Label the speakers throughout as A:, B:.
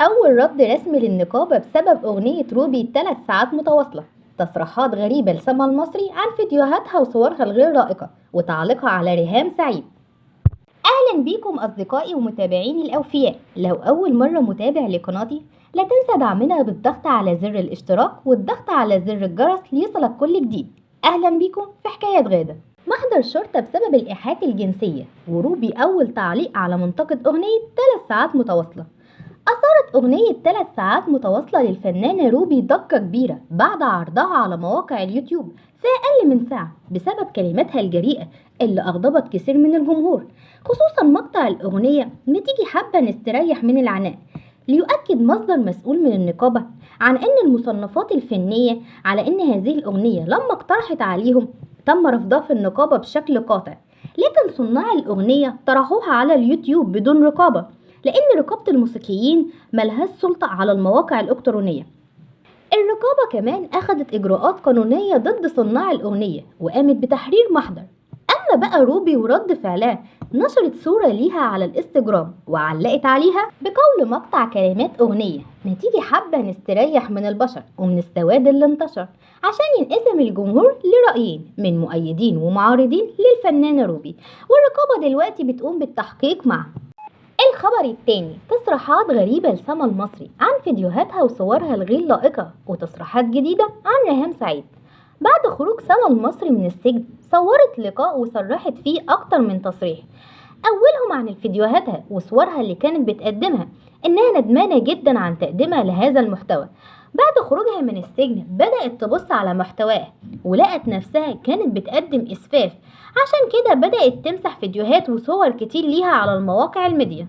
A: أول رد رسمي للنقابة بسبب أغنية روبي 3 ساعات متواصلة. تصريحات غريبة لسما المصري عن فيديوهاتها وصورها الغير لائقة وتعليقها على ريهام سعيد. أهلا بيكم أصدقائي ومتابعيني الأوفياء. لو أول مرة متابع لقناتي لا تنسى دعمنا بالضغط على زر الاشتراك والضغط على زر الجرس ليصلك كل جديد. أهلا بيكم في حكاية غادة. محضر شرطة بسبب الإيحاءات الجنسية، وروبي أول تعليق على منتقد أغنية 3 ساعات متواصلة. أثارت أغنية 3 ساعات متواصلة للفنانة روبي ضجة كبيرة بعد عرضها على مواقع اليوتيوب في أقل من ساعة بسبب كلماتها الجريئة اللي أغضبت كثير من الجمهور، خصوصا مقطع الأغنية ما تيجي حابة نستريح من العناء. ليؤكد مصدر مسؤول من النقابة عن أن المصنفات الفنية على أن هذه الأغنية لما اقترحت عليهم تم رفضها في النقابة بشكل قاطع، لكن صناع الأغنية طرحوها على اليوتيوب بدون رقابة، لأن رقابة الموسيقيين ملهاش سلطة على المواقع الإلكترونية. الرقابة كمان أخذت إجراءات قانونية ضد صناع الأغنية وقامت بتحرير محضر. أما بقى روبي ورد فعلها، نشرت صورة ليها على الانستجرام وعلقت عليها بقول مقطع كلمات أغنية ما تيجي حابة نستريح من البشر ومن السواد اللي انتشر، عشان ينقسم الجمهور لرأيين من مؤيدين ومعارضين للفنانة روبي، والرقابة دلوقتي بتقوم بالتحقيق معها. الخبر التاني، تصريحات غريبة لسما المصري عن فيديوهاتها وصورها الغير لائقة، وتصريحات جديدة عن ريهام سعيد. بعد خروج سما المصري من السجن صورت لقاء وصرحت فيه أكتر من تصريح، أولهم عن فيديوهاتها وصورها اللي كانت بتقدمها إنها ندمانة جدا عن تقديمها لهذا المحتوى. بعد خروجها من السجن بدأت تبص على محتواها ولقت نفسها كانت بتقدم إسفاف، عشان كده بدأت تمسح فيديوهات وصور كتير ليها على المواقع الميديا.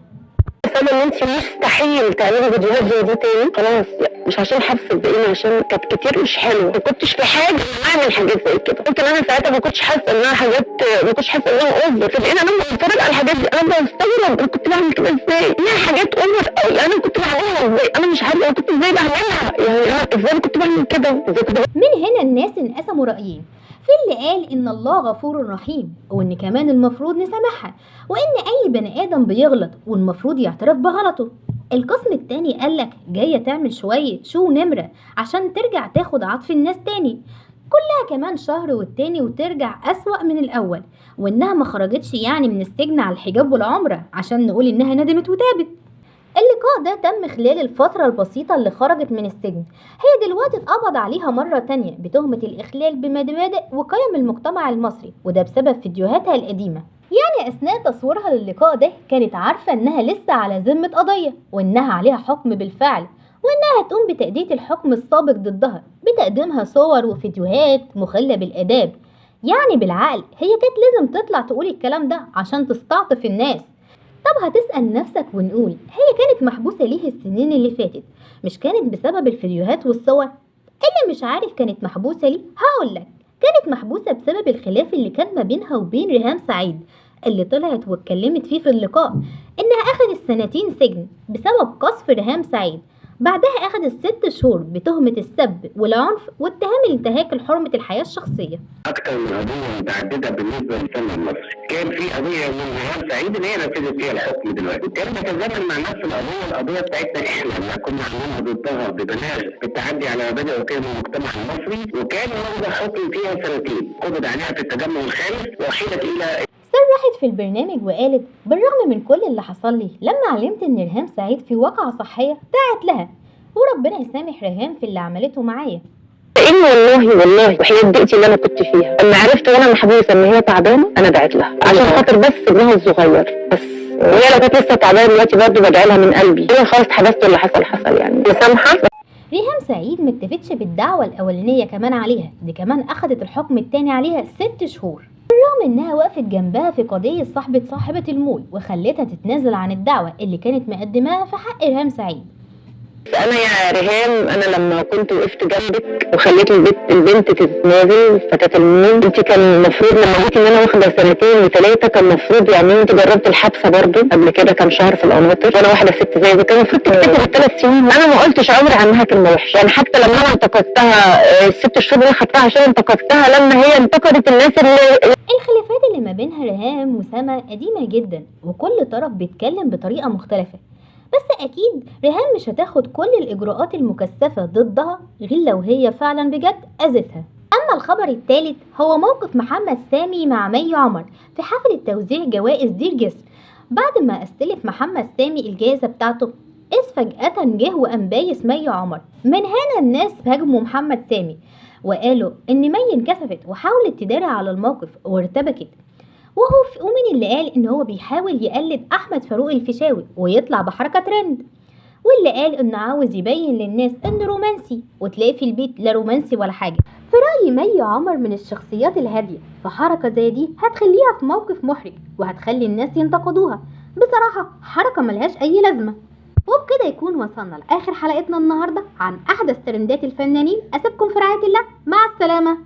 B: سبب ان انت مستحيل تعملي فيديوهات زي دي تاني، خلاص مش عشان حبس الدقيقة، عشان كانت كتير مش حلوه، ما كنتش في حاجه اعمل حاجات زي كده. يمكن انا ساعتها ما كنتش حاسه انها حاجات، ما كنتش حاسه انها اوفر، لكن انا لما بتفرج على الحاجات دي انا بستغرب انا كنت بعمل كده ازاي، انها حاجات اوفر قوي. انا كنت بعملها ازاي؟ انا مش عارفه انا كنت ازاي بعملها، يعني انا ازاي كنت بعمل كده، ازاي كنت
A: من هنا الناس انقسموا رأيين، في اللي قال إن الله غفور رحيم وإن كمان المفروض نسامحها وإن أي بني آدم بيغلط والمفروض يعترف بغلطه. القسم التاني قالك جاية تعمل شوية شو نمرة عشان ترجع تاخد عطف الناس تاني، كلها كمان شهر والتاني وترجع أسوأ من الأول، وإنها ما خرجتش يعني من السجن على الحجاب والعمرة عشان نقول إنها ندمت وتابت. اللقاء ده تم خلال الفترة البسيطة اللي خرجت من السجن. هي دلوقتي اتقبض عليها مرة تانية بتهمة الإخلال بمبادئ وقيم المجتمع المصري، وده بسبب فيديوهاتها القديمة. يعني أثناء تصويرها للقاء ده كانت عارفة إنها لسه على ذمة قضية وإنها عليها حكم بالفعل، وإنها هتقوم بتأدية الحكم السابق ضدها بتقديمها صور وفيديوهات مخلة بالآداب. يعني بالعقل هي كانت لازم تطلع تقول الكلام ده عشان تستعطف الناس. طب هتسأل نفسك ونقول هي كانت محبوسة ليه السنين اللي فاتت؟ مش كانت بسبب الفيديوهات والصور؟ اللي مش عارف كانت محبوسة ليه هقولك، كانت محبوسة بسبب الخلاف اللي كان ما بينها وبين ريهام سعيد، اللي طلعت واتكلمت فيه في اللقاء انها اخذت 2 سنين سجن بسبب قذف ريهام سعيد. بعدها اخذت 6 شهور بتهمة السب والعنف واتهام انتهاك حرمة الحياة الشخصية.
C: اكتر من قضيه متعدده بالنسبه للفن المصري، كان في قضيه من ريهام سعيد اللي هي نفذت فيها الحكم دلوقتي، وكان بتتزامن مع نفس القضيه بتاعتنا احنا اللي كنا عاملينها ضدها ببلاغ بالتعدي على مبادئ وقيم المجتمع المصري، وكان واخده حكم فيها 2 سنين قبض عليها في التجمع الخامس واحيلت الى.
A: صرحت في البرنامج وقالت بالرغم من كل اللي حصل لي لما علمت ان ريهام سعيد في واقعة صحية دعت لها، وربنا يسامح ريهام في اللي عملته معايا.
B: والله وحياة بيئتي اللي انا كنت فيها لما عرفت وانا محبوسه ان هي تعبانه انا دعيت لها عشان خاطر بس ابنها الصغير بس، وهي لو كانت لسه تعبانه دلوقتي برضه بدعي لها من قلبي. هي خلاص اتحبست واللي حصل حصل، يعني مسامحه.
A: ريهام سعيد ما اكتفتش بالدعوة الأولانية كمان عليها، دي كمان أخدت الحكم التاني عليها 6 شهور، بالرغم إنها وقفت جنبها في قضية صاحبة المول وخلتها تتنازل عن الدعوة اللي كانت مقدماها في حق ريهام سعيد.
B: انا يا ريهام انا لما كنت وقفت جنبك وخليت البنت تتنازل فتاة المول، انت كان المفروض لما قلت ان انا واخده 2 و3 كان المفروض يعني انت جربت الحبسه برضه قبل كده كام شهر في القناطر، وانا واحده ست زي دي كان المفروض تكتفي بال3 سنين. انا ما قلتش عمري عنها كلمه وحشه، يعني حتى لما انا انتقدتها ال6 شهور اللي خدتها عشان انتقدتها لما هي انتقدت الناس اللي
A: الخلافات اللي ما بينها ريهام وسما قديمة جدا وكل طرف بيتكلم بطريقة مختلفة، بس اكيد ريهام مش هتاخد كل الاجراءات المكثفة ضدها غير لو هي فعلا بجد اذتها. اما الخبر الثالث هو موقف محمد سامي مع مي عمر في حفلة توزيع جوائز دير جسر. بعد ما استلف محمد سامي الجائزة بتاعته، إذ فجأة جه وقام بايس مي عمر. من هنا الناس هاجموا محمد سامي وقالوا إن مي انكسفت وحاولت تداري على الموقف وارتبكت، ومين اللي قال إن هو بيحاول يقلد أحمد فاروق الفيشاوي ويطلع بحركة ترند، واللي قال إنه عاوز يبين للناس إنه رومانسي، وتلاقيه في البيت لا رومانسي ولا حاجة. في رأيي مي عمر من الشخصيات الهادية، فحركة زي دي هتخليها في موقف محرج وهتخلي الناس ينتقدوها. بصراحة حركة ملهاش أي لازمة. وبكده يكون وصلنا لآخر حلقتنا النهاردة عن أحدث ترندات الفنانين. أسيبكم في رعاية الله، مع السلامة.